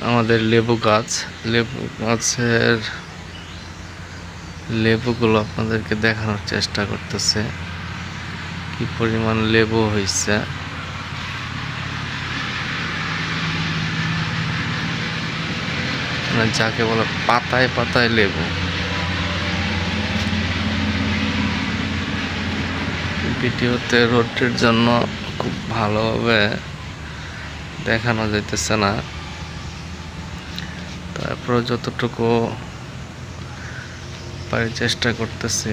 আমাদের লেবু গাছের লেবুগুলো আপনাদেরকে দেখানোর চেষ্টা করতেছে কি পরিমাণ লেবু হয়েছে। মানে যাকে বলে পাতায় পাতায় লেবু। ভিডিওতে রোডের জন্য খুব ভালোভাবে দেখানো যাইতেছে না, তারপরে যতটুকু পারি চেষ্টা করতেছি।